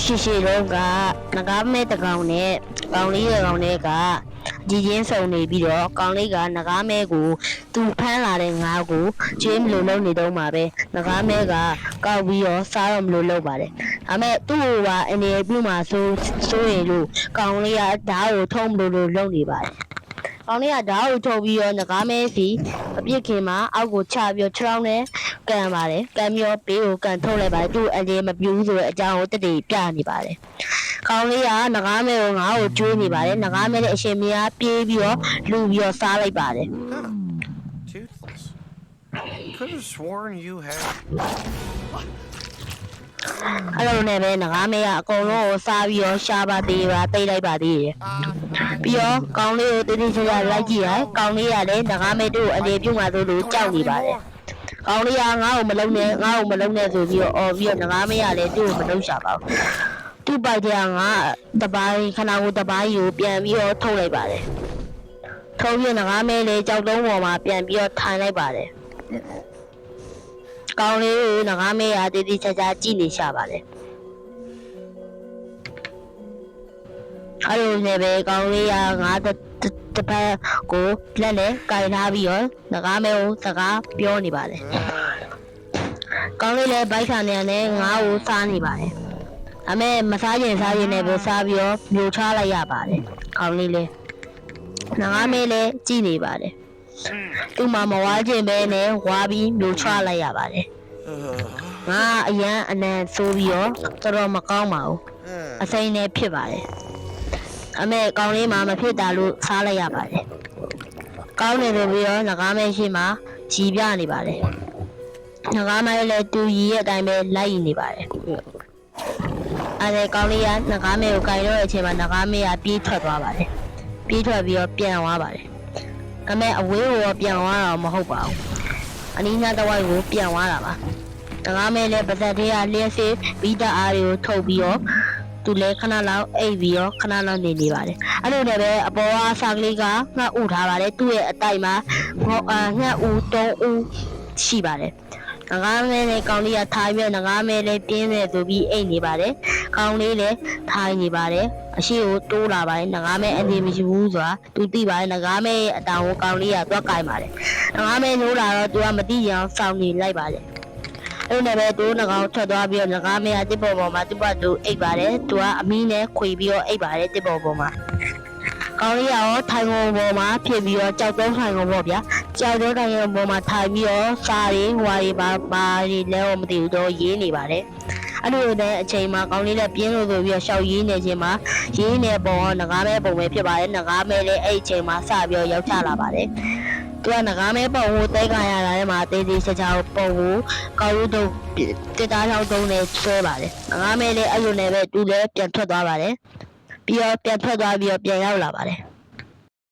ရှိတော့ကငကားမဲတကောင်နဲ့ကောင်လေးရဲ့ကောင်လေးကဒီချင်းစုံနေပြီးတော့ကောင်လေးကငကားမဲကိုသူဖမ်းလာတဲ့ငါးကိုကျွေးမလို့လုပ်နေတော့မှာပဲငကားမဲကကောက်ပြီးတော့စားတော့မလို့လုပ်ပါတယ်ဒါမဲ့သူ့ကအနေပြုမှာဆိုရင်လို့ကောင်လေးကဓာတ်ကိုထုံးမလို့လုပ်နေပါတယ်ကောင်လေးကဓာတ်ကိုထုတ်ပြီးတော့ငကားမဲစီအပြစ်ခင်မှာအောက်ကိုချပြီးတော့ခြေထောက်နဲ့ကန်ပါတယ်ကန်ပြီးတော့ဘေးကိုကန်ထုတ်လိုက်ပါတယ်သူ့အနေမပြူးဆိုတဲ့အကြောင်းကိုတတိပြနေပါတယ်ကောင်လေးကငကားမဲကိုငါ့ကိုကျွေးနေပါတယ်ငကားမဲနဲ့အရှင်မယားပြေးပြီးတော့လူပြီးတော့စားလိုက်ပါတယ် Toothless. Could have sworn you had. အဲ့လိုနဲ့ပဲငကားမဲကအကုန်လုံးကိုစားပြီးတော့ရှာပါသေးပါတိတ်လိုက်ပါသေးတယ်ပြီးတော့ကောင်လေးကိုတိတိကျကျလိုက်ကြည့်ရကောင်လေးကလည်းငကားမဲတို့ကိုအနေပြုတ်မှဆိုလို့ကြောက်နေပါတယ်ကောင်လေးကငါ့ကိုမလုံးနဲ့ဆိုပြီးတော့အော်ပြီးတော့ငကားမဲကလည်းသူ့ကိုမလုံးရှာပါဘူးသူ့ပိုက်တဲ့ငါတပိုင်းခဏကိုတပိုင်းကိုပြန်ပြီးတော့ထုတ်လိုက်ပါတယ်ထုတ်ပြီးငကားမဲလေးကြောက်တုံးပေါ်မှာပြန်ပြီးတော့ထိုင်လိုက်ပါတယ်ကောင်လေးကိုငကားမဲကတိတိကျကျကြည့်နေရှာပါတယ်အဲ့လိုနဲ့ပဲကောင်လေးကငါတပတ်ကိုလက်နဲ့ကင်ထားပြီးတော့ငကားမဲကိုစကားပြောနေပါတယ်ကောင်းလေးလည်းဘိုက်ခါနေနဲ့ငါ့ကိုစားနေပါတယ်ဒါမဲ့မစားရင်နဲ့ပဲစားပြီးတော့မျိုးချလိုက်ရပါတယ်ကောင်းလေးလည်းငကားမဲလည်းကြည့်နေပါတယ်သူ့မှာမဝါခြင်းပဲနဲ့ဝါပြီးမျိုးချလိုက်ရပါတယ်ငါအရန်အနံဆိုးပြီးတော့တော်တော်မကောင်းပါဘူးအစိမ်းနဲ့ဖြစ်ပါတယ်အမေကောင်းလေးမှမဖြစ်တာလို့စားလိုက်ရပါတယ်ကောင်းတယ်လို့ပြီးတော့ငကားမဲရှိမှကြီးပြနေပါတယ်ငကားမဲလည်းတူရီရဲ့အတိုင်းပဲလိုက်နေပါတယ်အဲ့ဒါကောင်းလေးကငကားမဲကိုကြိုင်တော့တဲ့အချိန်မှာငကားမဲကပြေးထွက်သွားပါတယ်ပြေးထွက်ပြီးတော့ပြန်သွားပါတယ်အမေအဝေးကိုပြန်သွားတာမဟုတ်ပါဘူးအနီးနားတစ်ဝိုက်ကိုပြန်သွားတာပါငကားမဲလည်းပါဇက်သေးကလျှက်စေးဘီတာအားတွေကိုထုတ်ပြီးတော့သူလည်းခဏလောက်အိပ်ပြီးတော့ခဏလောက်နေပါတယ်အဲ့လိုနဲ့ပဲအပေါ်အစားကလေးကငှက်ဥထားပါတယ်သူ့ရဲ့အတိုက်မှာငှက်ဥ3ဥရှိပါတယ်ငကားမဲနဲ့ကောင်လေးကထိုင်ပြီးငကားမဲလည်းပြင်းနေဆိုပြီးအိပ်နေပါတယ်ကောင်လေးလည်းထိုင်နေပါတယ်အရှိကိုတိုးလာပါတယ်ငကားမဲအနေမရှိဘူးဆိုတာသူသိပါတယ်ငကားမဲရဲ့အတောင်ကိုကောင်လေးကသွားကင်ပါတယ်ငကားမဲနိုးလာတော့သူကမသိရအောင်စောင့်နေလိုက်ပါတယ်အဲ့နဲ့ပဲသူငကောင်ထွက်သွားပြီးတော့ငကားမဲတစ်ပေါ်ပေါ်မှာသူ့ဘက်သူအိပ်ပါတယ်သူကအမီးနဲ့ခွေပြီးတော့အိပ်ပါတယ်တစ်ပေါ်ပေါ်မှာကောင်းလေးရောထိုင်ကုန်ပေါ်မှာဖြစ်ပြီးတော့ကြောက်တုံးထိုင်ကုန်ပေါ့ဗျာကြောက်တုံးထိုင်ကုန်ပေါ်မှာထိုင်ပြီးတော့စားရီဟွာရီဘာရီလဲမသိဘူးတော့ရေးနေပါတယ်အဲ့လိုတဲ့အချိန်မှာကောင်းလေးလည်းပြင်းလို့ဆိုပြီးတော့ရှောက်ရေးနေခြင်းမှာရေးနေပုံငကားမဲပုံပဲဖြစ်ပါတယ်ငကားမဲလည်းအဲ့အချိန်မှာစပြီးတော့ရောက်ချလာပါတယ်သူကငကားမဲပုံကိုတဲခါရတာထဲမှာတေးသေးချာချာပုံကိုကောက်ရုပ်တော့တစ်သားချောင်းတုံးနဲ့ဆွဲပါတယ်ငကားမဲလည်းအဲ့လိုနဲ့ပဲသူလည်းပြန်ထွက်သွားပါတယ်ပြီးတော့ပြန်ထွက်သွားပြီးတော့ပြန်ရောက်လာပါတယ်